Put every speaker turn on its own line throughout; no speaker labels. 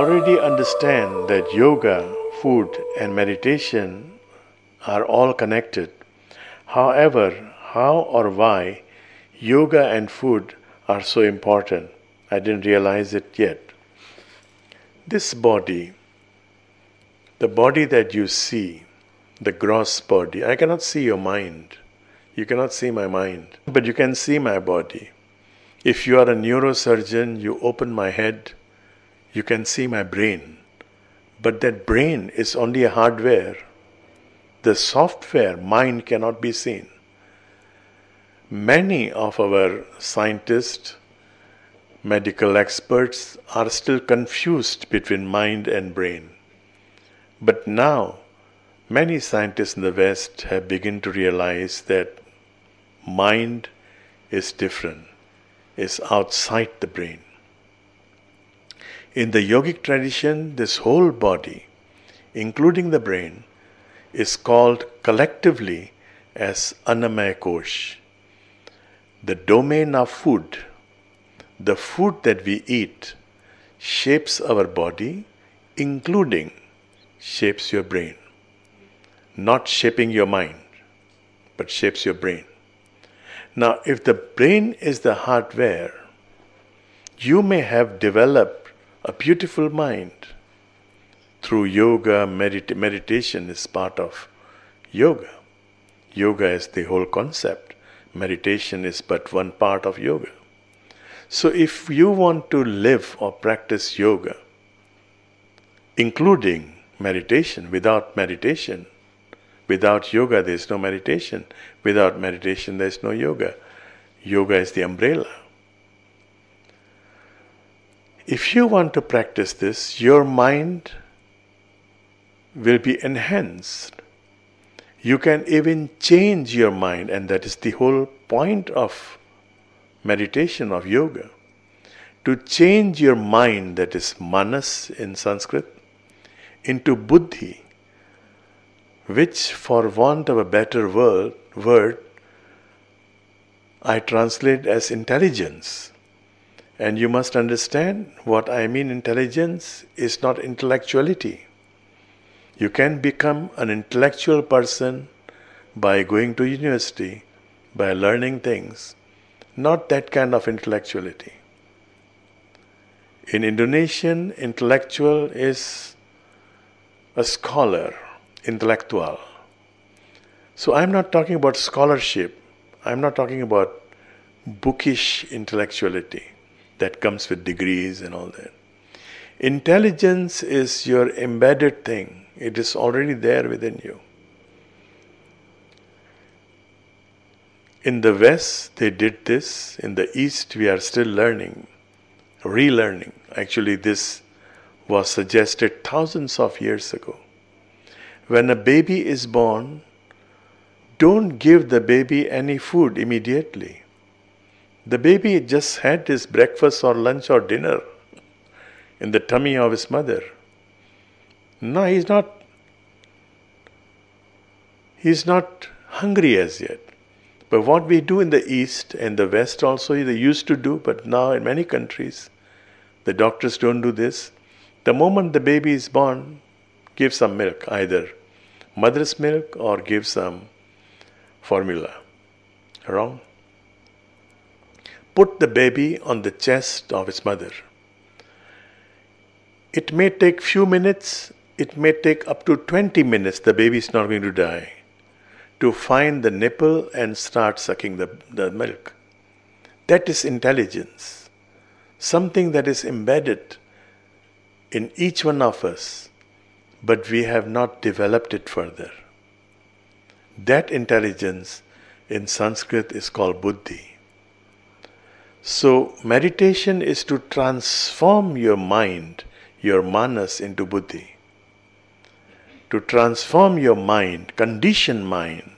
already understand that yoga, food, and meditation are all connected. However, how or why yoga and food are so important, I didn't realize it yet. This body, the body that you see, the gross body, I cannot see your mind. You cannot see my mind, but you can see my body. If you are a neurosurgeon, you open my head, you can see my brain. But that brain is only a hardware. The software, mind, cannot be seen. Many of our scientists, medical experts are still confused between mind and brain. But now, many scientists in the West have begun to realize that mind is different, is outside the brain. In the yogic tradition, this whole body, including the brain, is called collectively as Annamaya Kosha. The domain of food, the food that we eat, shapes our body, including shapes your brain. Not shaping your mind, but shapes your brain. Now, if the brain is the hardware, you may have developed a beautiful mind through yoga. Meditation is part of yoga. Yoga is the whole concept. Meditation is but one part of yoga. So if you want to live or practice yoga, including meditation, without yoga there is no meditation. Without meditation there is no yoga. Yoga is the umbrella. If you want to practice this, your mind will be enhanced. You can even change your mind, and that is the whole point of meditation, of yoga. To change your mind, that is manas in Sanskrit, into buddhi, which for want of a better word, I translate as intelligence. And you must understand what I mean. Intelligence is not intellectuality. You can become an intellectual person by going to university, by learning things. Not that kind of intellectuality. In Indonesian, intellectual is a scholar, intellectual. So I'm not talking about scholarship. I'm not talking about bookish intellectuality that comes with degrees and all that. Intelligence is your embedded thing. It is already there within you. In the West, they did this. In the East, we are still learning, relearning. Actually, this was suggested thousands of years ago. When a baby is born, don't give the baby any food immediately. The baby just had his breakfast or lunch or dinner in the tummy of his mother. No, he's not hungry as yet. But what we do in the East and the West also, they used to do, but now in many countries, the doctors don't do this. The moment the baby is born, give some milk, either mother's milk or give some formula. Wrong? Put the baby on the chest of its mother. It may take few minutes, it may take up to 20 minutes, the baby is not going to die, to find the nipple and start sucking the milk. That is intelligence. Something that is embedded in each one of us, but we have not developed it further. That intelligence in Sanskrit is called Buddhi. So meditation is to transform your mind, your manas, into Buddhi. To transform your mind, conditioned mind.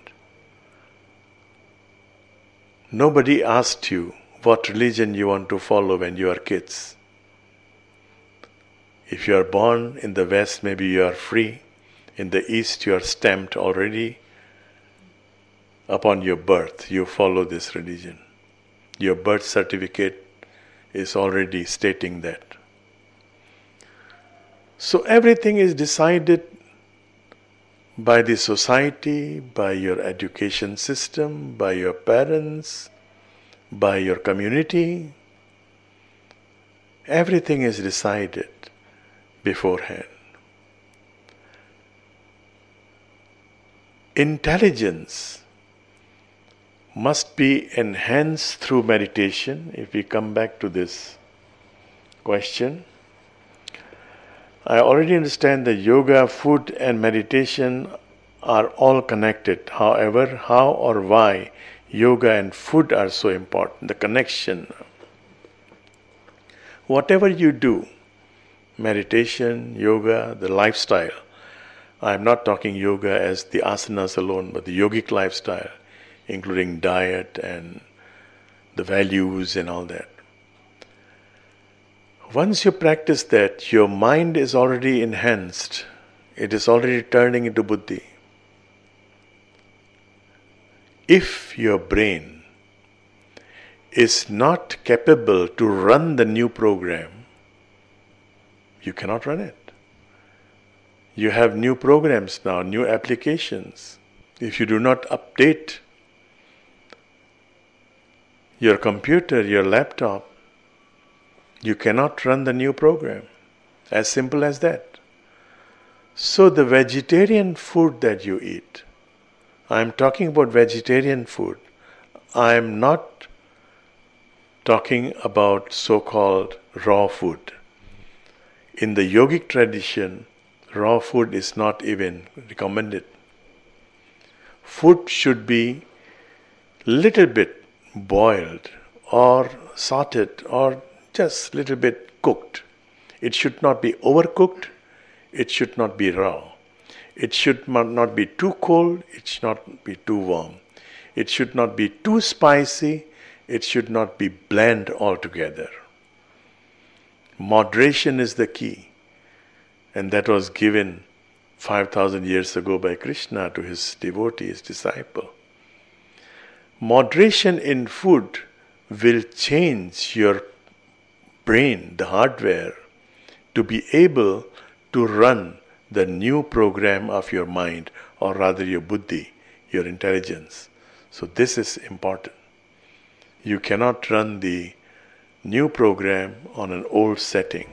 Nobody asked you what religion you want to follow when you are kids. If you are born in the West, maybe you are free. In the East, you are stamped already. Upon your birth, you follow this religion. Your birth certificate is already stating that. So everything is decided by the society, by your education system, by your parents, by your community. Everything is decided beforehand. Intelligence must be enhanced through meditation. If we come back to this question, I already understand that yoga, food and meditation are all connected. However, how or why yoga and food are so important, the connection. Whatever you do, meditation, yoga, the lifestyle, I'm not talking yoga as the asanas alone, but the yogic lifestyle, including diet and the values and all that. Once you practice that, your mind is already enhanced. It is already turning into Buddhi. If your brain is not capable to run the new program, you cannot run it. You have new programs now, new applications. If you do not update your computer, your laptop, you cannot run the new program. As simple as that. So the vegetarian food that you eat, I am talking about vegetarian food. I am not talking about so-called raw food. In the yogic tradition, raw food is not even recommended. Food should be little bit boiled or sauteed or just little bit cooked. It should not be overcooked. It should not be raw. It should not be too cold. It should not be too warm. It should not be too spicy. It should not be bland altogether. Moderation is the key. And that was given 5,000 years ago by Krishna to his devotee, his disciple. Moderation in food will change your brain, the hardware, to be able to run the new program of your mind, or rather your buddhi, your intelligence. So this is important. You cannot run the new program on an old setting.